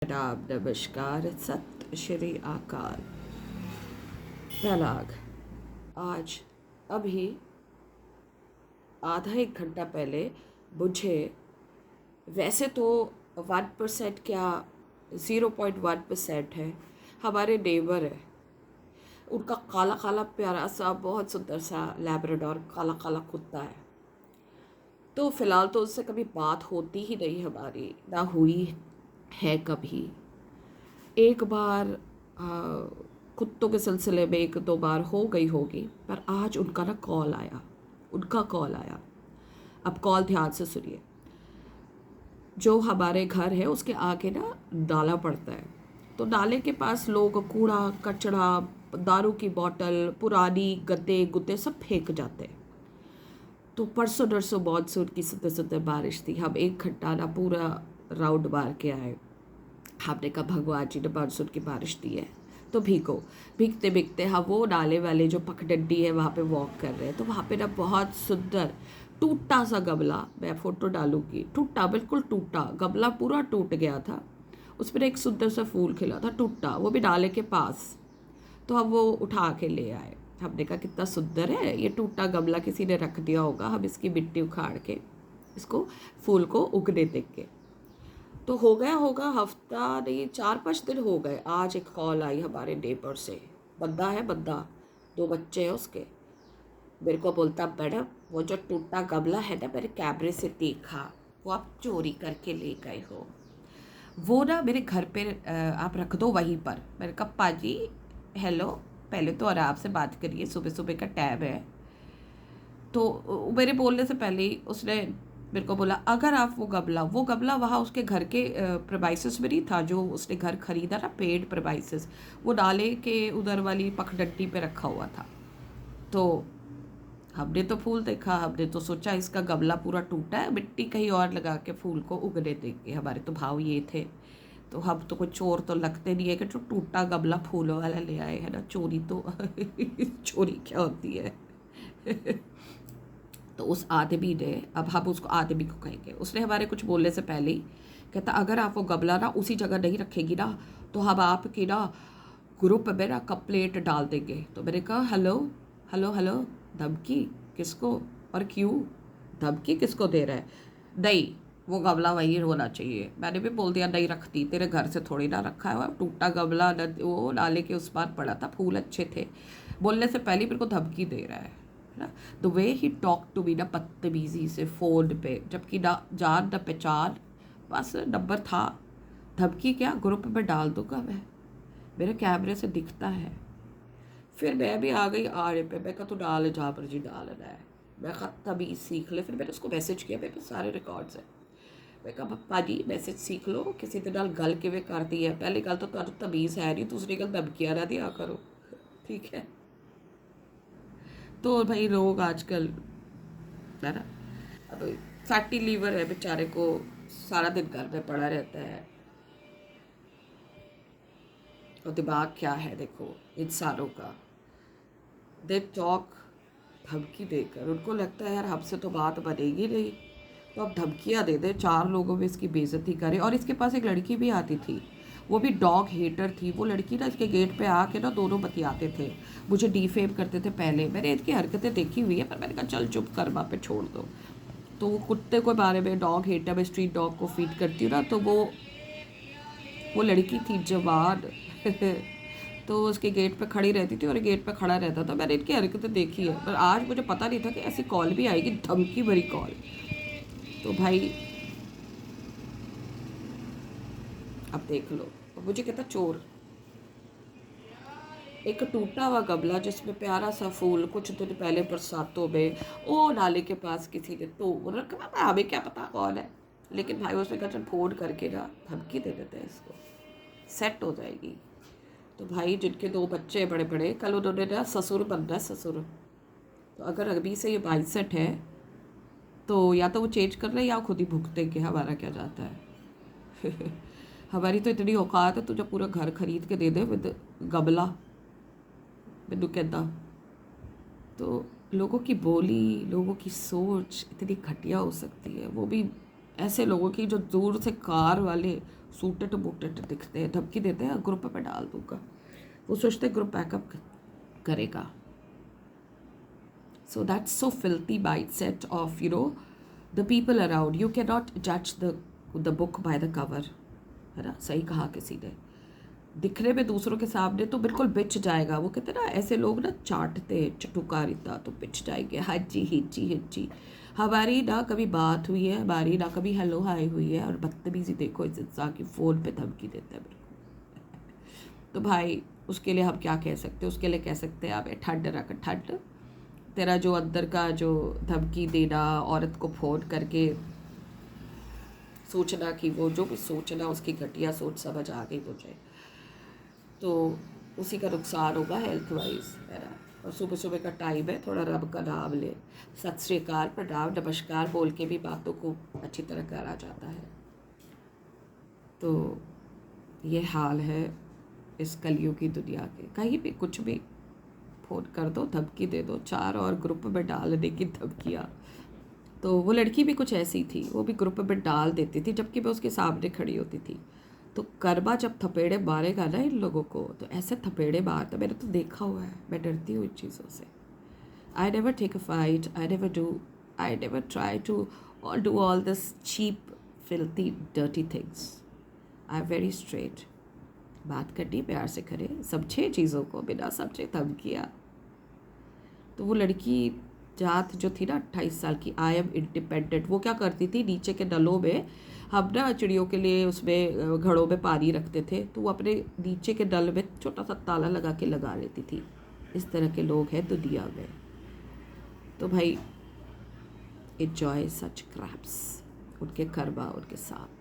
आदाब, नमस्कार, सत श्री अकाल। तलाक आज अभी आधा एक घंटा पहले मुझे, वैसे तो 1% क्या 0.1% है, हमारे नेबर है, उनका काला काला प्यारा सा बहुत सुंदर सा लैब्राडोर काला काला कुत्ता है। तो फ़िलहाल तो उससे कभी बात होती ही नहीं, हमारी ना हुई है कभी। एक बार कुत्तों के सिलसिले में एक दो बार हो गई होगी, पर आज उनका कॉल आया। अब कॉल ध्यान से सुनिए। जो हमारे घर है उसके आगे नाला पड़ता है, तो नाले के पास लोग कूड़ा कचरा, दारू की बोतल, पुरानी गद्दे गुद्दे सब फेंक जाते हैं। तो परसों नरसों मानसून की सुंदर सुंदर बारिश थी। हम एक घंटा पूरा राउंड मार के आए। हमने कहा भगवान जी ने मानसून की बारिश दी है तो भीगते भीगते हम वो नाले वाले जो पगडंडी है वहाँ पे वॉक कर रहे हैं। तो वहाँ पे बहुत सुंदर टूटा सा गमला, मैं फ़ोटो डालूंगी, टूटा, बिल्कुल टूटा गमला, पूरा टूट गया था। उसमें एक सुंदर सा फूल खिला था, टूटा, वो भी नाले के पास। तो हम वो उठा के ले आए। हमने कहा कितना सुंदर है ये टूटा गमला, किसी ने रख दिया होगा, हम इसकी मिट्टी उखाड़ के इसको फूल को उगने देंगे। तो हो गया होगा हफ्ता नहीं, 4-5 दिन हो गए। आज एक कॉल आई हमारे नेबर से, बंदा है, 2 बच्चे हैं उसके। मेरे को बोलता, मैडम वो जो टूटा गमला है ना, मैंने कैमरे से देखा, वो आप चोरी करके ले गए हो। वो मेरे घर पे आप रख दो वहीं पर। मैंने कहा पाजी हेलो, पहले तो आराम से बात करिए, सुबह सुबह का टैब है। तो मेरे बोलने से पहले ही उसने मेरे को बोला, अगर आप वो गमला वहाँ उसके घर के प्रेमाइसेस में नहीं था, जो उसने घर खरीदा ना, पेड प्रेमाइसेस, वो नाले के उधर वाली पखडंडी पे रखा हुआ था। तो हमने तो फूल देखा, हमने तो सोचा इसका गमला पूरा टूटा है, मिट्टी कहीं और लगा के फूल को उगने देंगे। हमारे तो भाव ये थे। तो हम तो कोई चोर तो लगते नहीं है कि जो टूटा गमला फूलों वाला ले आए, है ना। चोरी तो चोरी क्या होती है। तो उस आदमी ने, अब हम उसको आदमी को कहेंगे, उसने हमारे कुछ बोलने से पहले ही कहता, अगर आप वो गमला उसी जगह नहीं रखेगी ना, तो हम आपकी ग्रुप में कंप्लेंट डाल देंगे। तो मैंने कहा हेलो हेलो हेलो, धमकी किसको और क्यों? धमकी किसको दे रहा है? नहीं, वो गमला वही होना चाहिए। मैंने भी बोल दिया नहीं रखती, तेरे घर से थोड़ी ना रखा है, टूटा गमला वो नाले के उस पार पड़ा था, फूल अच्छे थे। बोलने से पहले मेरे को धमकी दे रहा है ना। The way he talk to me, बदतमीजी से फ़ोन पे, जबकि ना जान न पहचान, बस नंबर था। धमकी क्या, ग्रुप में डाल दूंगा मैं, मेरे कैमरे से दिखता है। फिर मैं भी आ गई आड़े पे, मैं कहा तू डाल जहाँ पर जी डालना है। मैं कहा तभी सीख ले। फिर मैंने उसको मैसेज किया, मेरे पास सारे रिकॉर्ड्स हैं। मैं कहा पप्पा जी मैसेज सीख लो, किसी के नाल गल किवें करती है। पहली गल तो तुहानू तमीज़ है नहीं, दूसरी गल धमकियां ना दिया करो, ठीक है। तो भाई लोग आजकल, है ना, अब फैटी लीवर है बेचारे को, सारा दिन घर में पड़ा रहता है। और दिमाग क्या है देखो इंसानों का, दे टॉक धमकी देकर। उनको लगता है यार हमसे तो बात बनेगी नहीं, तो अब धमकियाँ दे दे, 4 लोगों में इसकी बेइज्जती करे। और इसके पास एक लड़की भी आती थी, वो भी डॉग हेटर थी। वो लड़की इसके गेट पे आके दोनों बतियाते थे, मुझे डीफेम करते थे। पहले मैंने इनकी हरकतें देखी हुई है, पर मैंने कहा चल चुप कर, वहाँ पे छोड़ दो। तो वो कुत्ते के बारे में, डॉग हेटर में, स्ट्रीट डॉग को फीड करती हूँ ना, तो वो लड़की थी जवान। तो उसके गेट पे खड़ी रहती थी और गेट पे खड़ा रहता था। मैंने इनकी हरकतें देखी है, पर आज मुझे पता नहीं था कि ऐसी कॉल भी आएगी, धमकी भरी कॉल। तो भाई अब देख लो, अब मुझे कहता चोर। एक टूटा हुआ गमला जिसमें प्यारा सा फूल कुछ दिन पहले बरसातों में ओ नाले के पास किसी ने तो रखा, हमें क्या पता कौन है। लेकिन भाई उसने कहा चल फोन करके धमकी दे देते हैं, इसको सेट हो जाएगी। तो भाई जिनके 2 बच्चे बड़े बड़े, कल उन्होंने ससुर बनना है, ससुर। तो अगर अभी से ये माइंडसेट है तो या तो वो चेंज कर रहे हैं या खुद ही भुगतेंगे, हमारा क्या जाता है। हमारी तो इतनी औकात है, तुझे पूरा घर खरीद के दे दे विद गमला, मैनू कहता। तो लोगों की बोली, लोगों की सोच इतनी घटिया हो सकती है, वो भी ऐसे लोगों की जो दूर से कार वाले सूटेड बूटेड दिखते हैं, धमकी देते हैं ग्रुप पे डाल दूंगा, वो सोचते ग्रुप बैकअप करेगा. So that's so filthy mindset of, the people around. You cannot judge the book by the cover. है ना, सही कहा किसी ने. दिखने में दूसरों के सामने तो बिल्कुल बिच जाएगा. वो कहते ना, ऐसे लोग ना चाटते हैं चटुकारिता तो बिच जाएंगे. हाजी हिज्जी हिज्जी. हमारी ना कभी बात हुई है, हमारी ना कभी हेलो हाय हुई है, और बदतमीजी देखो इस इंसान की, फ़ोन पे धमकी देता है मेरे को. तो भाई उसके लिए हम क्या कह सकते हैं? उसके लिए कह सकते हैं आप ठंड रख ठंड. तेरा जो अंदर का जो धमकी देना, औरत को फ़ोन करके सोचना कि वो जो भी सोचना उसकी घटिया सोच समझ आ गई मुझे, तो उसी का नुकसान होगा हेल्थ वाइज, है ना. और सुबह सुबह का टाइम है, थोड़ा रब का नाम ले, सत श्री अकाल प्रणाम नमस्कार बोल के भी बातों को अच्छी तरह करा जाता है. तो ये हाल है इस कलियुग की दुनिया के. कहीं भी कुछ भी फ़ोन कर दो, धमकी दे दो, 4 और ग्रुप में डालने की धमकियाँ. तो वो लड़की भी कुछ ऐसी थी, वो भी ग्रुप में डाल देती थी जबकि मैं उसके सामने खड़ी होती थी. तो कर्मा जब थपेड़े मारेगा ना इन लोगों को, तो ऐसे थपेड़े मारता. मैंने तो देखा हुआ है, मैं डरती हूँ इन चीज़ों से. I never take a fight, I never try to do all this cheap filthy dirty things. I am very straight. बात करनी प्यार से करे, समझे चीज़ों को, बिना समझे धमकियाँ. तो वो लड़की जात जो थी ना 28 साल की, आई एम इंडिपेंडेंट, वो क्या करती थी, नीचे के नलों में हम ना चिड़ियों के लिए उसमें घड़ों में पानी रखते थे, तो वो अपने नीचे के नल में छोटा सा ताला लगा के लगा लेती थी. इस तरह के लोग हैं दुनिया में. तो भाई एंजॉय सच क्रैप्स, उनके कर्मा उनके साथ.